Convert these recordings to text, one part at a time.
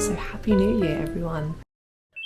So happy new year everyone.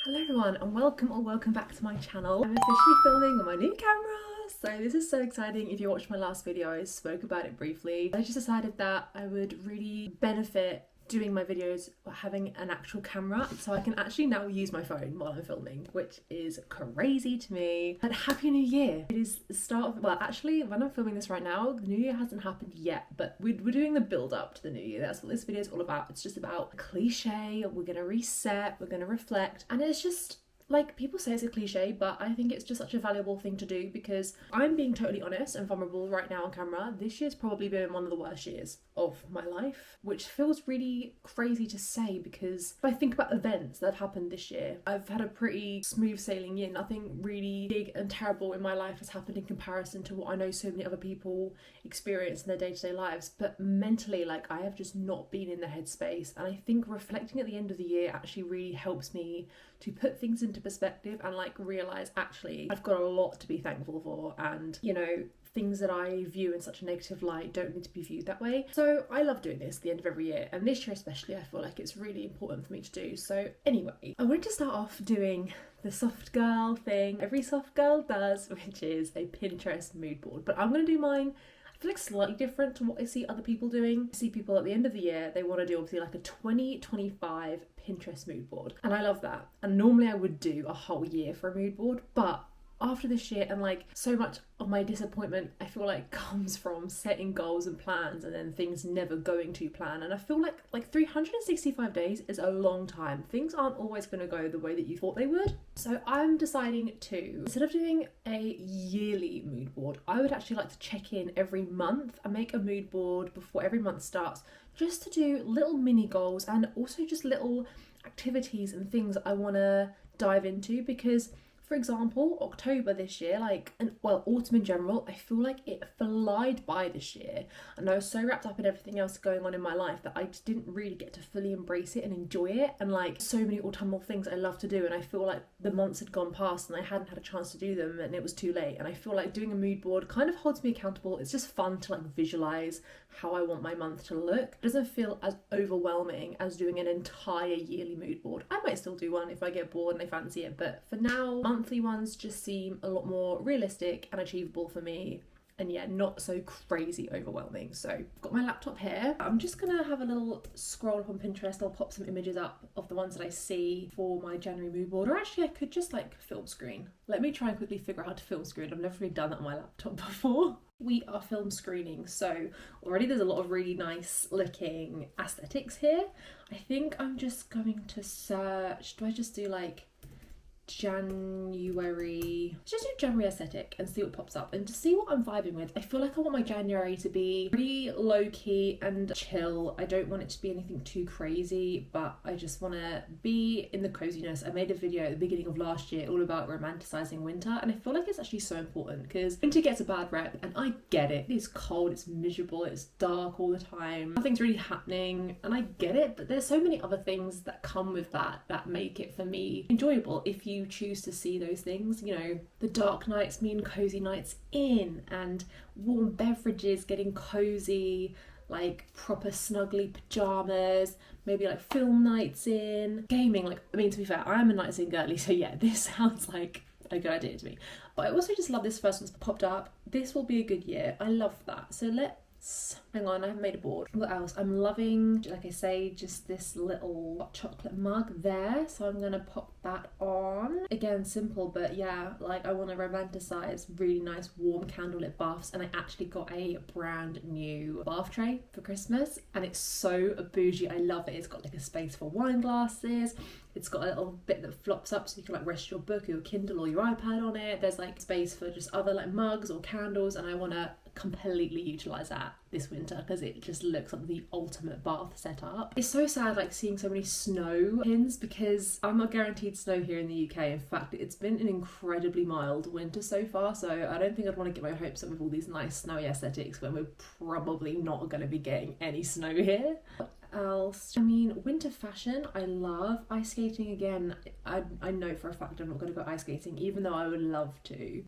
Hello everyone and welcome back to my channel. I'm officially filming with my new camera, so this is so exciting. If you watched my last video I spoke about it briefly. I just decided that I would really benefit doing my videos having an actual camera, so I can actually now use my phone while I'm filming, which is crazy to me. But happy new year. It is the start of, well actually when I'm filming this right now the new year hasn't happened yet, but we're doing the build up to the new year. That's what this video is all about. It's just about a cliche. We're gonna reset, we're gonna reflect, and it's just like, people say it's a cliche, but I think it's just such a valuable thing to do because I'm being totally honest and vulnerable right now on camera. This year's probably been one of the worst years of my life, which feels really crazy to say because if I think about events that have happened this year, I've had a pretty smooth sailing year. Nothing really big and terrible in my life has happened in comparison to what I know so many other people experience in their day-to-day lives. But mentally, like, I have just not been in the headspace, and I think reflecting at the end of the year actually really helps me to put things into perspective and like realize actually I've got a lot to be thankful for, and you know, things that I view in such a negative light don't need to be viewed that way. So I love doing this at the end of every year, and this year especially I feel like it's really important for me to do. So anyway, I wanted to start off doing the soft girl thing every soft girl does, which is a Pinterest mood board, but I'm going to do mine I feel like slightly different to what I see other people doing. I see people at the end of the year, they want to do obviously like a 2025 Pinterest mood board, and I love that. And normally I would do a whole year for a mood board, but after this year and like so much of my disappointment I feel like comes from setting goals and plans and then things never going to plan, and I feel like 365 days is a long time. Things aren't always going to go the way that you thought they would. So I'm deciding to, instead of doing a yearly mood board, I would actually like to check in every month and make a mood board before every month starts, just to do little mini goals and also just little activities and things I want to dive into. Because for example, October this year, autumn in general, I feel like it flied by this year, and I was so wrapped up in everything else going on in my life that I just didn't really get to fully embrace it and enjoy it. And like, so many autumnal things I love to do, and I feel like the months had gone past and I hadn't had a chance to do them and it was too late. And I feel like doing a mood board kind of holds me accountable. It's just fun to like visualize how I want my month to look. It doesn't feel as overwhelming as doing an entire yearly mood board. I might still do one if I get bored and I fancy it, but for now, monthly ones just seem a lot more realistic and achievable for me, and yeah, not so crazy overwhelming. So I've got my laptop here. I'm just gonna have a little scroll up on Pinterest. I'll pop some images up of the ones that I see for my January mood board, or actually I could just like film screen. Let me try and quickly figure out how to film screen. I've never really done that on my laptop before. We are film screening, so already there's a lot of really nice looking aesthetics here. I think I'm just going to search, do I just do like January, just do January aesthetic and see what pops up and to see what I'm vibing with. I feel like I want my January to be pretty low-key and chill. I don't want it to be anything too crazy, but I just want to be in the coziness. I made a video at the beginning of last year all about romanticizing winter, and I feel like it's actually so important because winter gets a bad rep, and I get it. It's cold, it's miserable, it's dark all the time, nothing's really happening, and I get it, but there's so many other things that come with that make it for me enjoyable if you choose to see those things. You know, the dark nights mean cozy nights in, and warm beverages, getting cozy, like proper snuggly pajamas, maybe like film nights in, gaming. Like, I mean, to be fair, I am a nights in girly, so yeah, this sounds like a good idea to me. But I also just love this first one's popped up. This will be a good year. I love that. So hang on, I haven't made a board. What else? I'm loving, like I say, just this little hot chocolate mug there, so I'm gonna pop that on. Again, simple, but yeah, like I want to romanticize really nice warm candlelit baths, and I actually got a brand new bath tray for Christmas, and it's so bougie. I love it. It's got like a space for wine glasses. It's got a little bit that flops up so you can like rest your book or your Kindle or your iPad on it. There's like space for just other like mugs or candles, and I want to completely utilize that this winter because it just looks like the ultimate bath setup. It's so sad like seeing so many snow pins because I'm not guaranteed snow here in the UK. In fact, it's been an incredibly mild winter so far, so I don't think I'd want to get my hopes up with all these nice snowy aesthetics when we're probably not going to be getting any snow here. Else, I mean, winter fashion, I love. Ice skating, again, I know for a fact I'm not going to go ice skating, even though I would love to.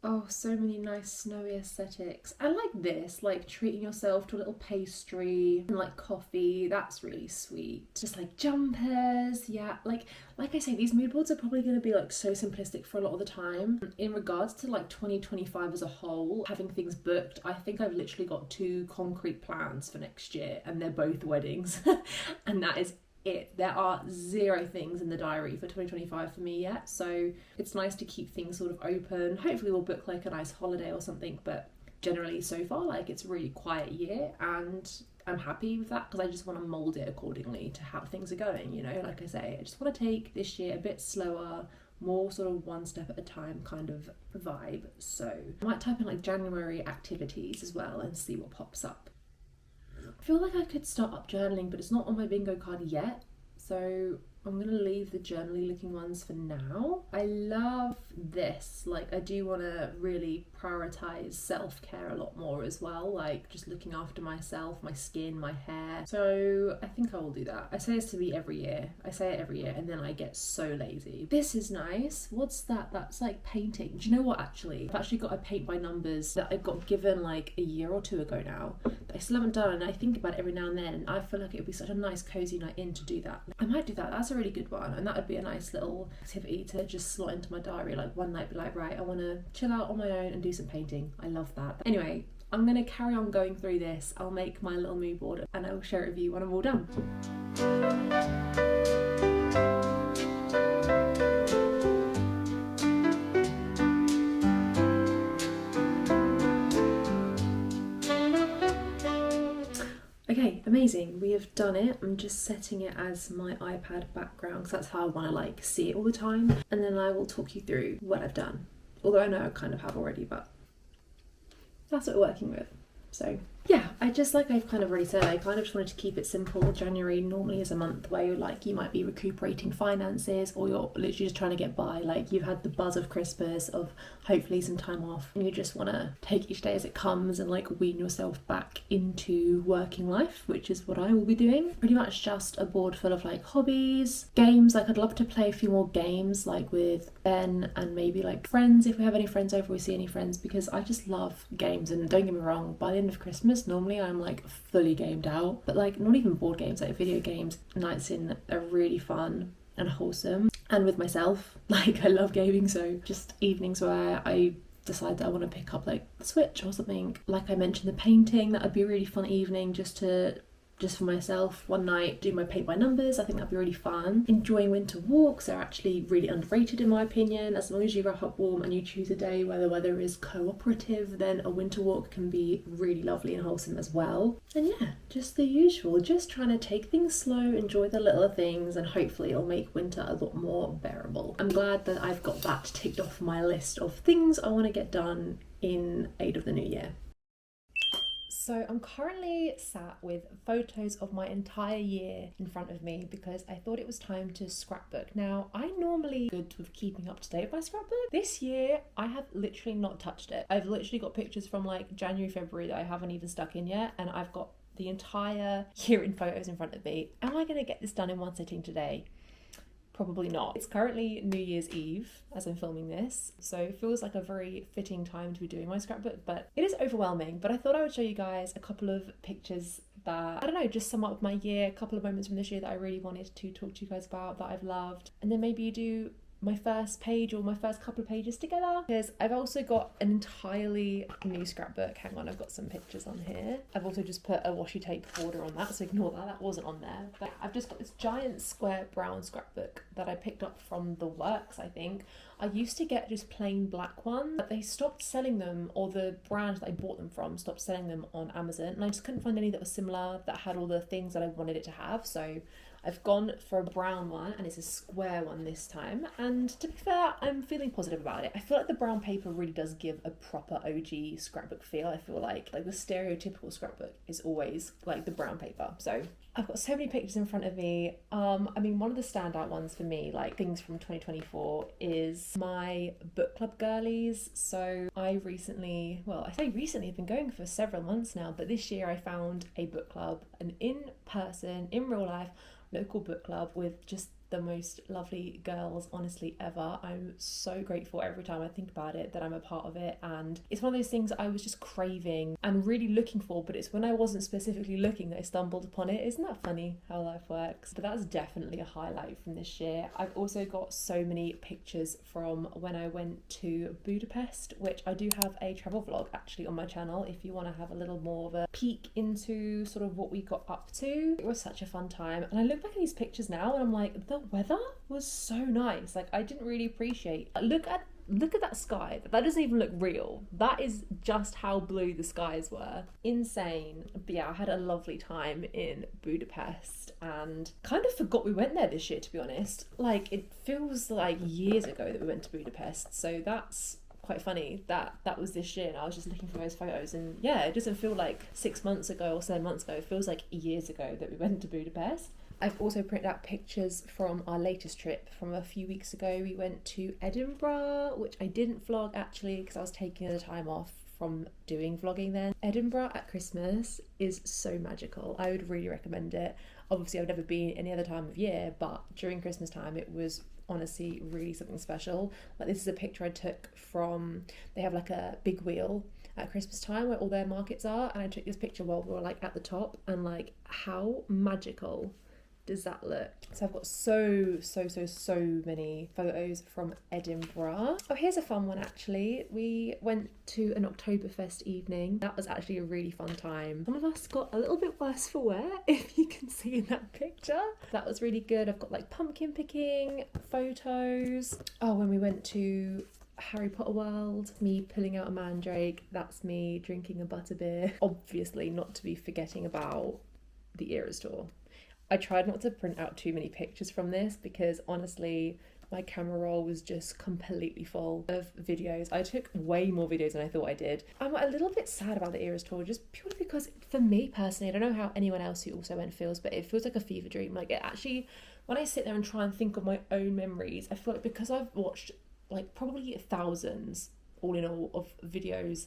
Oh, so many nice snowy aesthetics. I like this, like treating yourself to a little pastry and like coffee. That's really sweet. Just like jumpers, yeah. Like I say, these mood boards are probably going to be like so simplistic for a lot of the time. In regards to like 2025 as a whole, having things booked, I think I've literally got 2 concrete plans for next year, and they're both weddings, and that is it. There are 0 things in the diary for 2025 for me yet, so it's nice to keep things sort of open. Hopefully we'll book like a nice holiday or something, but generally so far like it's a really quiet year, and I'm happy with that because I just want to mold it accordingly to how things are going, you know. Like I say, I just want to take this year a bit slower, more sort of one step at a time kind of vibe. So I might type in like January activities as well and see what pops up. I feel like I could start up journaling, but it's not on my bingo card yet, so I'm gonna leave the journaly looking ones for now. I love this. Like, I do want to really prioritize self-care a lot more as well, like just looking after myself, my skin, my hair. So I think I will do that. I say this to me every year. I say it every year and then I get so lazy. This is nice. What's that? That's like painting. Do you know what, actually? I've actually got a paint by numbers that I got given like a year or 2 ago now, that I still haven't done, and I think about it every now and then, and I feel like it would be such a nice cozy night in to do that. I might do that. That's a really good one, and that would be a nice little activity to just slot into my diary. Like one night be like, right, I want to chill out on my own and do some painting. I love that. Anyway, I'm going to carry on going through this. I'll make my little mood board and I will share it with you when I'm all done. Okay, amazing. We have done it. I'm just setting it as my iPad background because that's how I want to like see it all the time. And then I will talk you through what I've done. Although I know I kind of have already, but that's what we're working with. So yeah, I just, like I've kind of already said, I kind of just wanted to keep it simple. January normally is a month where you're like, you might be recuperating finances, or you're literally just trying to get by. Like, you've had the buzz of Christmas, of hopefully some time off, and you just want to take each day as it comes and like wean yourself back into working life, which is what I will be doing. Pretty much just a board full of like hobbies, games. Like, I'd love to play a few more games, like with Ben and maybe like friends, if we have any friends over, we see any friends, because I just love games. And don't get me wrong, by the end of Christmas normally I'm like fully gamed out, but like not even board games, like video games nights in are really fun and wholesome, and with myself, like I love gaming. So just evenings where I decide that I want to pick up like the Switch or something. Like I mentioned, the painting, that would be a really fun evening just for myself. One night, do my paint by numbers. I think that'd be really fun. Enjoying winter walks are actually really underrated in my opinion. As long as you wrap up warm and you choose a day where the weather is cooperative, then a winter walk can be really lovely and wholesome as well. And yeah, just the usual, just trying to take things slow, enjoy the little things, and hopefully it'll make winter a lot more bearable. I'm glad that I've got that ticked off my list of things I want to get done in aid of the new year. So I'm currently sat with photos of my entire year in front of me because I thought it was time to scrapbook. Now, I'm normally good with keeping up to date with my scrapbook. This year, I have literally not touched it. I've literally got pictures from like January, February that I haven't even stuck in yet, and I've got the entire year in photos in front of me. Am I going to get this done in one sitting today? Probably not. It's currently New Year's Eve as I'm filming this, so it feels like a very fitting time to be doing my scrapbook, but it is overwhelming. But I thought I would show you guys a couple of pictures that, I don't know, just sum up my year, a couple of moments from this year that I really wanted to talk to you guys about, that I've loved, and then maybe do my first page or my first couple of pages together, because I've also got an entirely new scrapbook. Hang on, I've got some pictures on here. I've also just put a washi tape border on that, so ignore that, that wasn't on there. But I've just got this giant square brown scrapbook that I picked up from The Works, I think. I used to get just plain black ones, but they stopped selling them, or the brand that I bought them from stopped selling them on Amazon, and I just couldn't find any that was similar, that had all the things that I wanted it to have. So I've gone for a brown one, and it's a square one this time, and to be fair, I'm feeling positive about it. I feel like the brown paper really does give a proper OG scrapbook feel. I feel like the stereotypical scrapbook is always like the brown paper. So I've got so many pictures in front of me. I mean, one of the standout ones for me, like things from 2024, is my book club girlies. So I recently, well, I say recently, I've been going for several months now, but this year I found a book club, an in-person, in real life, local book club with just the most lovely girls, honestly, ever. I'm so grateful every time I think about it that I'm a part of it, and it's one of those things I was just craving and really looking for, but it's when I wasn't specifically looking that I stumbled upon it. Isn't that funny how life works? But that's definitely a highlight from this year. I've also got so many pictures from when I went to Budapest, which I do have a travel vlog actually on my channel if you want to have a little more of a peek into sort of what we got up to. It was such a fun time, and I look back at these pictures now and I'm like, the weather was so nice. Like, I didn't really appreciate, look at that sky. That doesn't even look real. That is just how blue the skies were. Insane. But yeah, I had a lovely time in Budapest and kind of forgot we went there this year, to be honest. Like, it feels like years ago that we went to Budapest, so that's quite funny that was this year, and I was just looking for those photos, and yeah, it doesn't feel like 6 months ago or 7 months ago. It feels like years ago that we went to Budapest. I've also printed out pictures from our latest trip from a few weeks ago. We went to Edinburgh, which I didn't vlog actually because I was taking the time off from doing vlogging then. Edinburgh at Christmas is so magical. I would really recommend it. Obviously I've never been any other time of year, but during Christmas time it was honestly really something special. Like, this is a picture I took from, they have like a big wheel at Christmas time where all their markets are, and I took this picture while we were like at the top, and like, how magical does that look? So I've got so many photos from Edinburgh. Oh, here's a fun one actually. We went to an Oktoberfest evening. That was actually a really fun time. Some of us got a little bit worse for wear, if you can see in that picture. That was really good. I've got like pumpkin picking photos. Oh, when we went to Harry Potter World, me pulling out a mandrake. That's me drinking a butterbeer. Obviously not to be forgetting about the Eras tour. I tried not to print out too many pictures from this because honestly my camera roll was just completely full of videos. I took way more videos than I thought I did. I'm a little bit sad about the Eras tour just purely because for me personally, I don't know how anyone else who also went feels, but it feels like a fever dream. Like, it actually, when I sit there and try and think of my own memories, I feel like because I've watched like probably thousands all in all of videos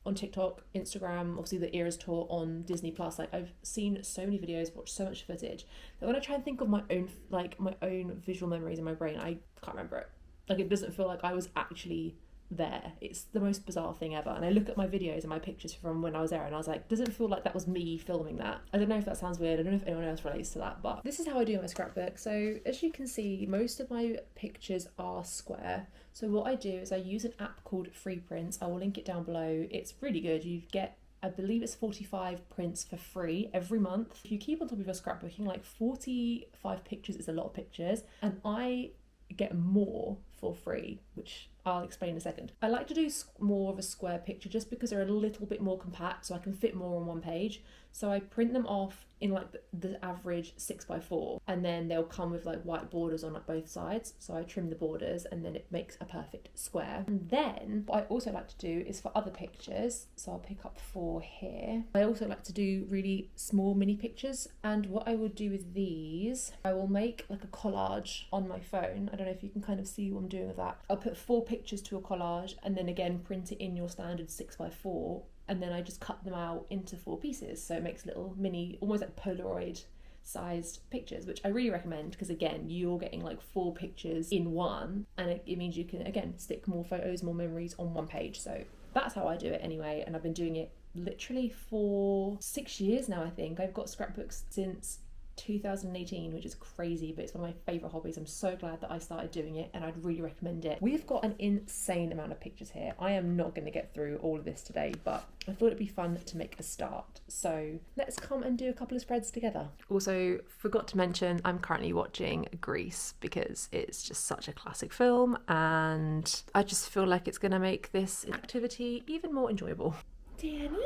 on TikTok, Instagram, obviously the Eras tour on Disney Plus. Like, I've seen so many videos, watched so much footage that when I try and think of my own visual memories in my brain, I can't remember it. Like, it doesn't feel like I was actually there. It's the most bizarre thing ever. And I look at my videos and my pictures from when I was there and I was like, doesn't feel like that was me filming that. I don't know if that sounds weird. I don't know if anyone else relates to that, but this is how I do my scrapbook. So as you can see, most of my pictures are square. So what I do is I use an app called Free Prints. I will link it down below. It's really good. You get, I believe it's 45 prints for free every month. If you keep on top of your scrapbooking, like 45 pictures is a lot of pictures, and I get more for free, which I'll explain in a second. I like to do more of a square picture just because they're a little bit more compact, so I can fit more on one page. So I print them off in like the average 6x4, and then they'll come with like white borders on like both sides. So I trim the borders and then it makes a perfect square. And then what I also like to do is for other pictures, so I'll pick up 4 here. I also like to do really small mini pictures, and what I would do with these, I will make like a collage on my phone. I don't know if you can kind of see what I'm doing with that. I'll put 4 pictures to a collage and then again print it in your standard 6x4, and then I just cut them out into 4 pieces, so it makes little mini, almost like Polaroid sized pictures, which I really recommend because again, you're getting like 4 pictures in one, and it means you can again stick more photos, more memories on one page. So that's how I do it anyway, and I've been doing it literally for 6 years now. I think I've got scrapbooks since 2018, which is crazy, but it's one of my favourite hobbies. I'm so glad that I started doing it, and I'd really recommend it. We've got an insane amount of pictures here. I am not going to get through all of this today, but I thought it'd be fun to make a start. So let's come and do a couple of spreads together. Also, forgot to mention, I'm currently watching Grease because it's just such a classic film, and I just feel like it's going to make this activity even more enjoyable. Danny?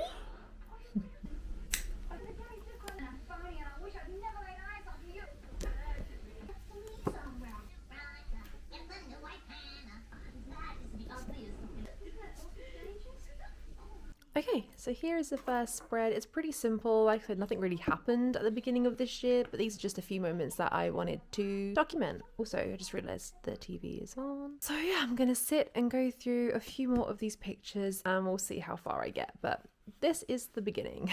Okay, so here is the first spread. It's pretty simple. Like I said, nothing really happened at the beginning of this year, but these are just a few moments that I wanted to document. Also, I just realised the TV is on. So yeah, I'm gonna sit and go through a few more of these pictures and we'll see how far I get, but this is the beginning.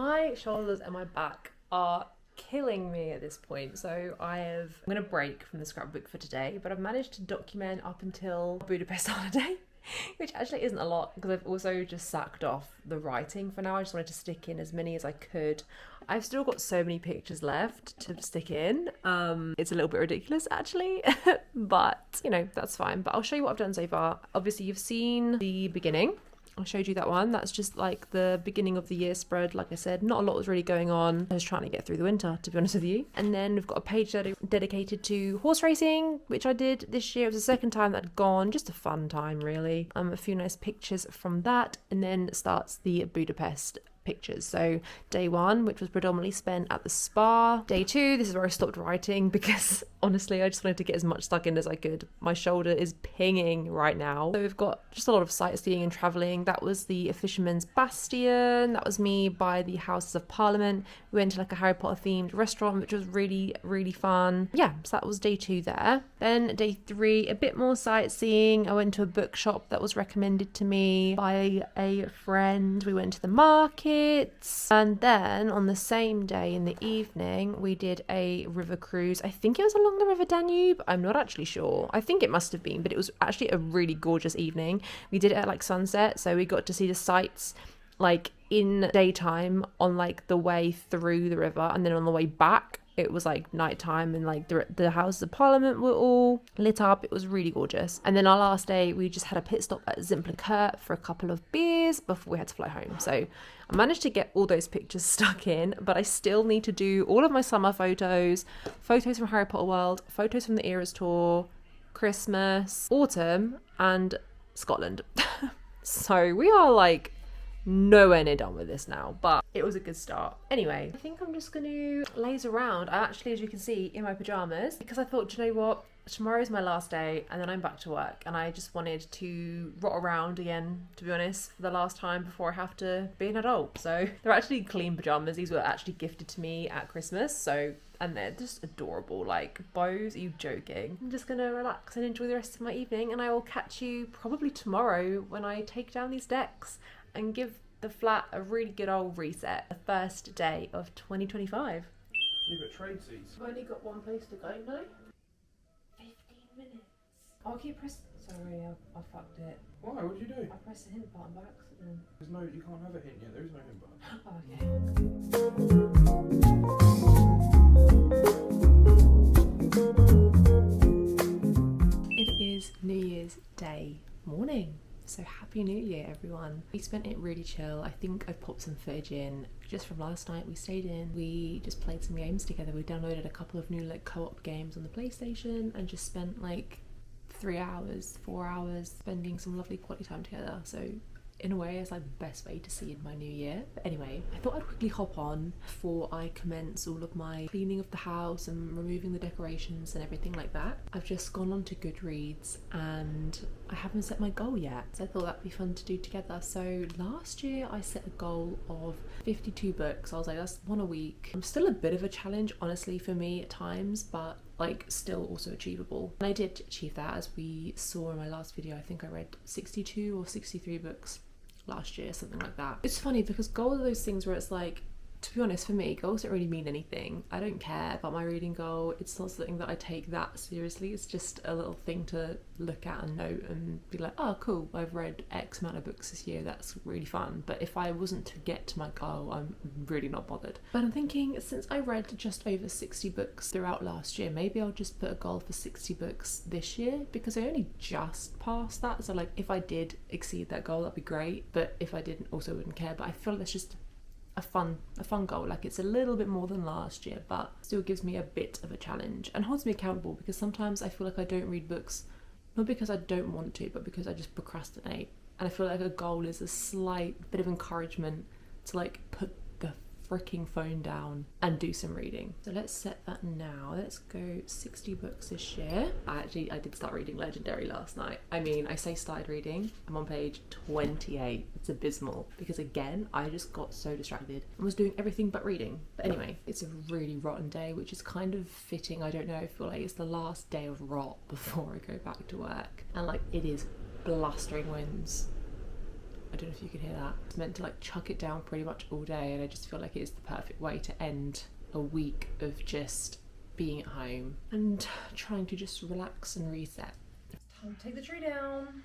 My shoulders and my back are killing me at this point, so I'm going to break from the scrapbook for today, but I've managed to document up until Budapest holiday, which actually isn't a lot because I've also just sacked off the writing for now. I just wanted to stick in as many as I could. I've still got so many pictures left to stick in. It's a little bit ridiculous actually, but you know, that's fine. But I'll show you what I've done so far. Obviously you've seen the beginning. I showed you that one. That's just like the beginning of the year spread. Like I said, not a lot was really going on. I was trying to get through the winter, to be honest with you. And then we've got a page dedicated to horse racing, which I did this year. It was the second time that I'd gone. Just a fun time, really. A few nice pictures from that. And then starts the Budapest pictures. So day one, which was predominantly spent at the spa. Day two, this is where I stopped writing because honestly I just wanted to get as much stuck in as I could. My shoulder is pinging right now. So we've got just a lot of sightseeing and travelling. That was the Fisherman's Bastion. That was me by the Houses of Parliament. We went to like a Harry Potter themed restaurant, which was really, really fun. Yeah, so that was day two there. Then day three, a bit more sightseeing. I went to a bookshop that was recommended to me by a friend. We went to the market. And then on the same day in the evening we did a river cruise. I think it was along the River Danube. I'm not actually sure. I think it must have been, but it was actually a really gorgeous evening. We did it at like sunset, so we got to see the sights like in daytime on like the way through the river, and then on the way back it was like nighttime, and like the Houses of Parliament were all lit up. It was really gorgeous. And then our last day we just had a pit stop at Zimplenkurt for a couple of beers before we had to fly home. So I managed to get all those pictures stuck in, but I still need to do all of my summer photos from Harry Potter World, photos from the Eras tour, Christmas, autumn, and Scotland. So we are like nowhere near done with this now, but it was a good start. Anyway, I think I'm just going to laze around. I'm actually, as you can see, in my pajamas because I thought, do you know what? Tomorrow's my last day and then I'm back to work, and I just wanted to rot around again, to be honest, for the last time before I have to be an adult. So they're actually clean pajamas. These were actually gifted to me at Christmas, so, and they're just adorable. Like, Bose, are you joking? I'm just gonna relax and enjoy the rest of my evening, and I will catch you probably tomorrow when I take down these decks and give the flat a really good old reset. The first day of 2025. You've got trade seats. I've only got one place to go now. 15 minutes. I'll keep pressing. Sorry, I fucked it. Why? What did you do? I pressed the hint button by accident. There's no, you can't have a hint yet. There is no hint button. It is New Year's Day morning. So happy New Year, everyone. We spent it really chill. I think I popped some footage in just from last night. We stayed in, we just played some games together. We downloaded a couple of new like co-op games on the PlayStation and just spent like 3 hours, 4 hours spending some lovely quality time together. So in a way, it's like the best way to see in my new year. But anyway, I thought I'd quickly hop on before I commence all of my cleaning of the house and removing the decorations and everything like that. I've just gone on to Goodreads and I haven't set my goal yet, so I thought that'd be fun to do together. So last year I set a goal of 52 books. I was like, that's one a week. I'm still a bit of a challenge, honestly, for me at times, but like still also achievable. And I did achieve that, as we saw in my last video. I think I read 62 or 63 books last year, something like that. It's funny because goals are those things where it's like, to be honest, for me, goals don't really mean anything. I don't care about my reading goal. It's not something that I take that seriously. It's just a little thing to look at and note and be like, oh cool, I've read X amount of books this year, that's really fun. But if I wasn't to get to my goal, I'm really not bothered. But I'm thinking, since I read just over 60 books throughout last year, maybe I'll just put a goal for 60 books this year, because I only just passed that. So like, if I did exceed that goal, that'd be great. But if I didn't, also wouldn't care. But I feel like that's just a fun goal. Like, it's a little bit more than last year, but still gives me a bit of a challenge and holds me accountable, because sometimes I feel like I don't read books, not because I don't want to, but because I just procrastinate. And I feel like a goal is a slight bit of encouragement to like put the freaking phone down and do some reading. So let's set that now. Let's go 60 books this year. I did start reading Legendary last night. I mean, I say started reading, I'm on page 28. It's abysmal, because again, I just got so distracted and was doing everything but reading. But anyway, it's a really rotten day, which is kind of fitting. I don't know, I feel like it's the last day of rot before I go back to work. And like, it is blustering winds I don't know if you can hear that. It's meant to like chuck it down pretty much all day, and I just feel like it's the perfect way to end a week of just being at home and trying to just relax and reset. Time to take the tree down.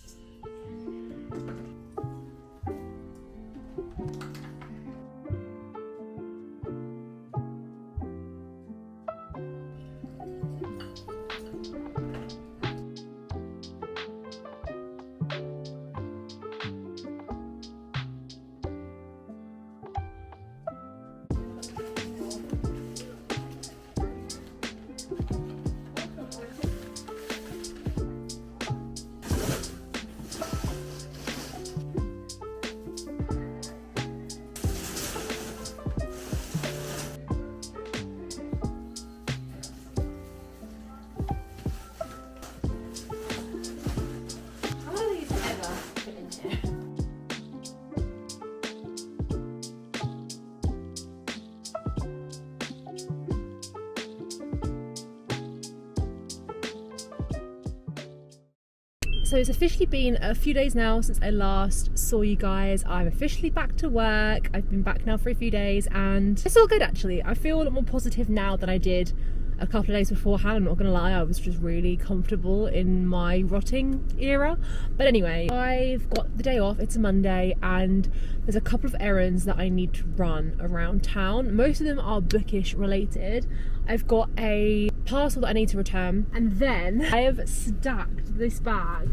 So it's officially been a few days now since I last saw you guys. I'm officially back to work. I've been back now for a few days and it's all good actually. I feel a lot more positive now than I did a couple of days beforehand. I'm not gonna lie, I was just really comfortable in my rotting era. But anyway, I've got the day off, it's a Monday, and there's a couple of errands that I need to run around town. Most of them are bookish related. I've got a parcel that I need to return, and then I have stacked this bag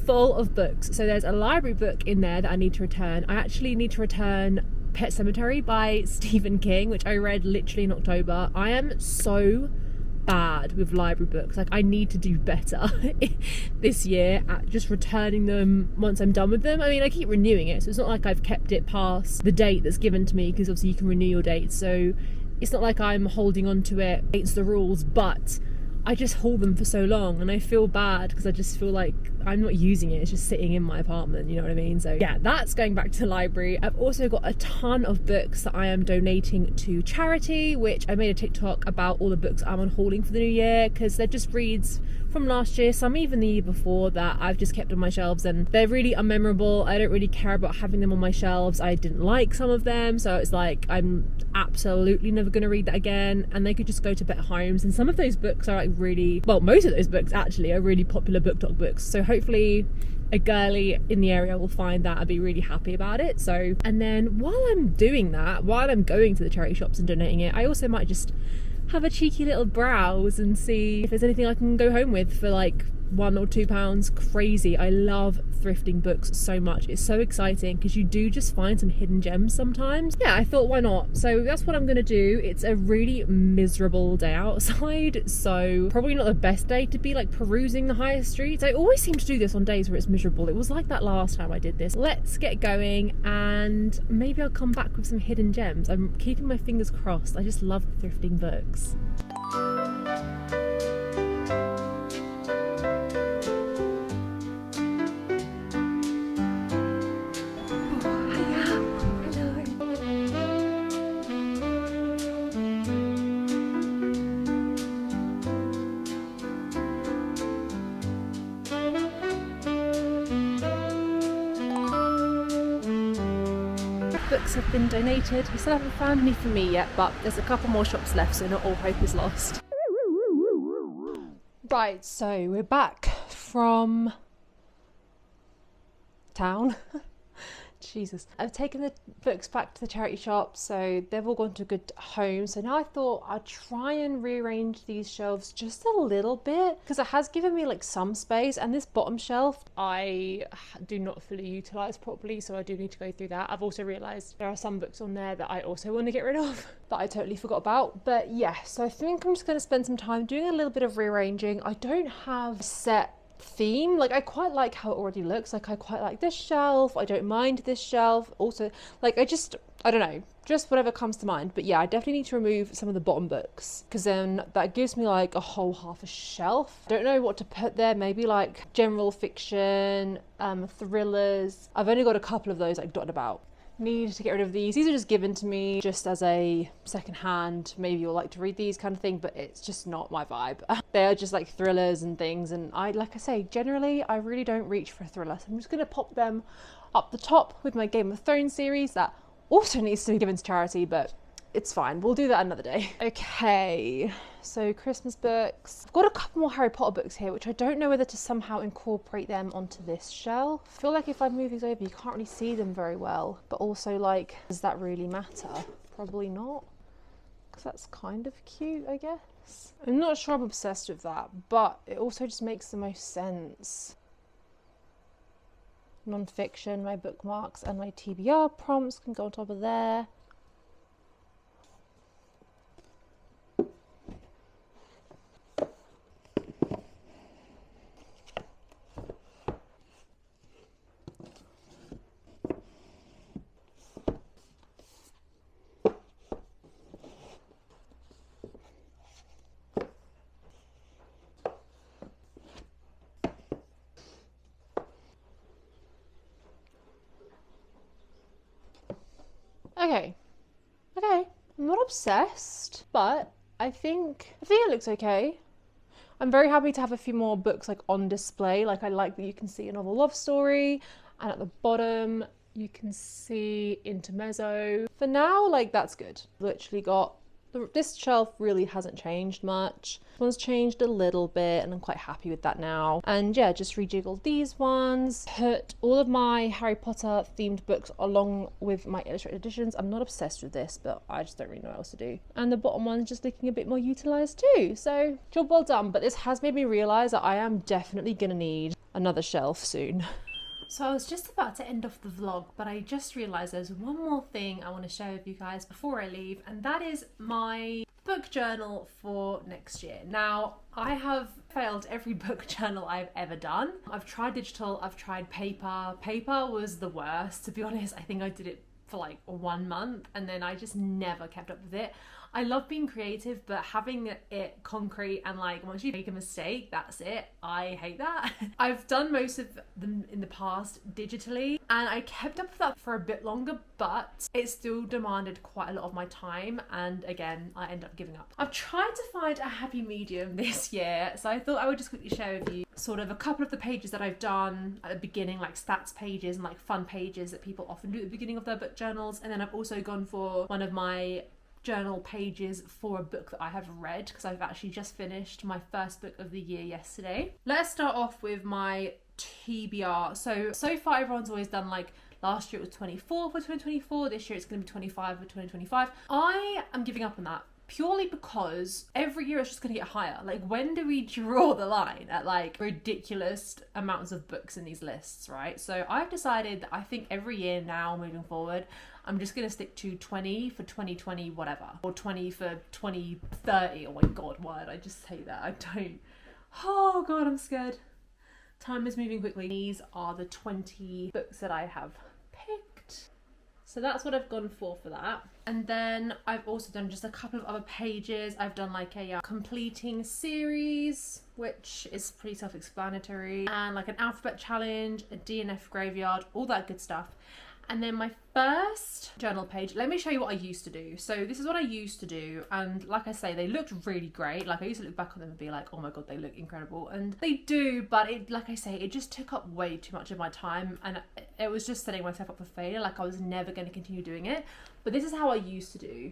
full of books. So there's a library book in there that I need to return. I actually need to return Pet Sematary by Stephen King, which I read literally in October. I am so bad with library books. Like, I need to do better this year at just returning them once I'm done with them. I mean, I keep renewing it, so it's not like I've kept it past the date that's given to me, because obviously you can renew your dates, so it's not like I'm holding on to it against the rules, but I just hold them for so long and I feel bad because I just feel like I'm not using it. It's just sitting in my apartment, you know what I mean? So yeah, that's going back to the library. I've also got a ton of books that I am donating to charity, which I made a TikTok about all the books I'm on hauling for the new year, because they're just reads from last year, some even the year before, that I've just kept on my shelves, and they're really unmemorable. I don't really care about having them on my shelves. I didn't like some of them, so it's like I'm absolutely never going to read that again, and they could just go to better homes. And some of those books are like really, well, most of those books actually are really popular BookTok books, so hopefully a girly in the area will find that and be really happy about it. So, and then while I'm doing that, while I'm going to the charity shops and donating it, I also might just have a cheeky little browse and see if there's anything I can go home with for like £1 or £2. Crazy. I love thrifting books so much. It's so exciting because you do just find some hidden gems sometimes. Yeah, I thought, why not? So that's what I'm gonna do. It's a really miserable day outside, so probably not the best day to be like perusing the higher streets. I always seem to do this on days where it's miserable. It was like that last time I did this. Let's get going, and maybe I'll come back with some hidden gems. I'm keeping my fingers crossed. I just love thrifting books. Books have been donated. We still haven't found any for me yet, but there's a couple more shops left, so not all hope is lost. Right, so we're back from town. Jesus. I've taken the books back to the charity shop, so they've all gone to a good home. So now I thought I'd try and rearrange these shelves just a little bit, because it has given me like some space, and this bottom shelf I do not fully utilize properly, so I do need to go through that. I've also realized there are some books on there that I also want to get rid of that I totally forgot about. But yeah, so I think I'm just going to spend some time doing a little bit of rearranging. I don't have a set theme. Like, I quite like how it already looks. Like, I quite like this shelf, I don't mind this shelf. Also, like, I don't know, just whatever comes to mind. But yeah, I definitely need to remove some of the bottom books, because then that gives me like a whole half a shelf. I don't know what to put there. Maybe like general fiction, thrillers. I've only got a couple of those like dotted about. need to get rid of these. These are just given to me just as a second hand, maybe you'll like to read these kind of thing, but it's just not my vibe. They are just like thrillers and things, and like I say, generally I really don't reach for a thriller, so I'm just gonna pop them up the top with my Game of Thrones series that also needs to be given to charity, but it's fine, we'll do that another day. Okay, so Christmas books. I've got a couple more Harry Potter books here, which I don't know whether to somehow incorporate them onto this shelf. I feel like if I move these over, you can't really see them very well, but also like, does that really matter? Probably not, because that's kind of cute, I guess. I'm not sure I'm obsessed with that, but it also just makes the most sense. Non-fiction, my bookmarks and my TBR prompts can go on top of there. Okay, I'm not obsessed, but I think it looks okay. I'm very happy to have a few more books like on display. Like I like that you can see a novel love story, and at the bottom you can see intermezzo. For now, like that's good. Literally got this shelf really hasn't changed much. This one's changed a little bit and I'm quite happy with that now. And yeah, just rejiggled these ones, put all of my Harry Potter themed books along with my illustrated editions. I'm not obsessed with this, but I just don't really know what else to do. And the bottom one's just looking a bit more utilized too. So job well done, but this has made me realize that I am definitely gonna need another shelf soon. So I was just about to end off the vlog, but I just realised there's one more thing I want to share with you guys before I leave, and that is my book journal for next year. Now, I have failed every book journal I've ever done. I've tried digital, I've tried paper. Paper was the worst, to be honest. I think I did it for like 1 month and then I just never kept up with it. I love being creative, but having it concrete and like once you make a mistake, that's it. I hate that. I've done most of them in the past digitally and I kept up with that for a bit longer, but it still demanded quite a lot of my time and again, I ended up giving up. I've tried to find a happy medium this year, so I thought I would just quickly share with you sort of a couple of the pages that I've done at the beginning, like stats pages and like fun pages that people often do at the beginning of their book journals, and then I've also gone for one of my journal pages for a book that I have read because I've actually just finished my first book of the year yesterday. Let's start off with my TBR. So far everyone's always done like last year it was 24 for 2024, this year it's going to be 25 for 2025. I am giving up on that purely because every year it's just going to get higher. Like when do we draw the line at like ridiculous amounts of books in these lists, right? So I've decided that I think every year now moving forward I'm just going to stick to 20 for 2020 whatever, or 20 for 2030. Oh my god, why did I just say that? I don't. Oh god, I'm scared. Time is moving quickly. These are the 20 books that I have picked. So that's what I've gone for that. And then I've also done just a couple of other pages. I've done like a completing series, which is pretty self-explanatory, and like an alphabet challenge, a DNF graveyard, all that good stuff. And then my first journal page, let me show you what I used to do. So this is what I used to do, and like I say, they looked really great. Like I used to look back on them and be like, oh my god, they look incredible, and they do, but it, like I say, it just took up way too much of my time and it was just setting myself up for failure. Like I was never going to continue doing it. But this is how I used to do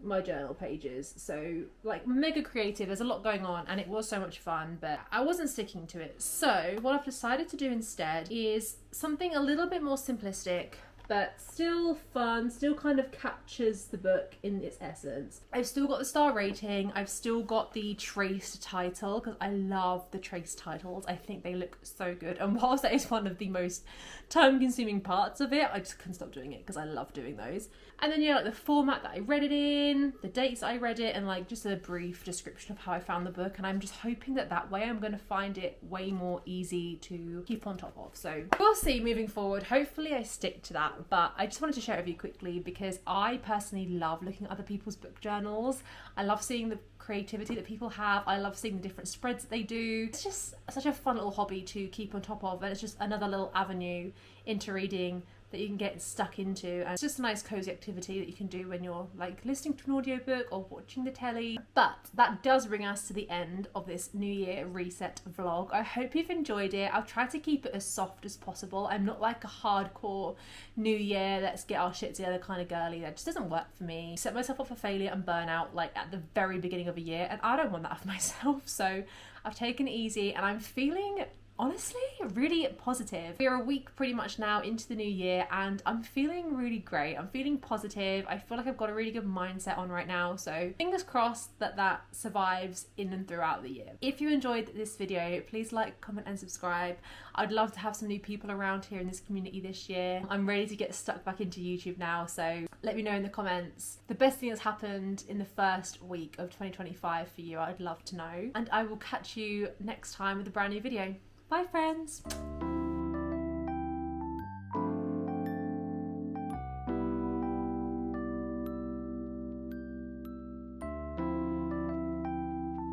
my journal pages. So like mega creative, there's a lot going on and it was so much fun, but I wasn't sticking to it. So what I've decided to do instead is something a little bit more simplistic, but still fun, still kind of captures the book in its essence. I've still got the star rating, I've still got the traced title, because I love the traced titles. I think they look so good, and whilst that is one of the most time-consuming parts of it, I just couldn't stop doing it because I love doing those. And then yeah, like the format that I read it in, the dates I read it, and like just a brief description of how I found the book, and I'm just hoping that that way I'm going to find it way more easy to keep on top of. So we'll see moving forward. Hopefully I stick to that. But I just wanted to share it with you quickly because I personally love looking at other people's book journals. I love seeing the creativity that people have. I love seeing the different spreads that they do. It's just such a fun little hobby to keep on top of, and it's just another little avenue into reading that you can get stuck into, and it's just a nice cozy activity that you can do when you're like listening to an audiobook or watching the telly. But that does bring us to the end of this New Year reset vlog. I hope you've enjoyed it. I'll try to keep it as soft as possible. I'm not like a hardcore New Year, let's get our shit together kind of girly. That just doesn't work for me. Set myself up for failure and burnout like at the very beginning of a year, and I don't want that of myself. So I've taken it easy and I'm feeling honestly really positive. We're a week pretty much now into the new year and I'm feeling really great. I'm feeling positive. I feel like I've got a really good mindset on right now, so fingers crossed that that survives in and throughout the year. If you enjoyed this video, please like, comment and subscribe. I'd love to have some new people around here in this community this year. I'm ready to get stuck back into YouTube now, so let me know in the comments the best thing that's happened in the first week of 2025 for you. I'd love to know, and I will catch you next time with a brand new video. Bye friends!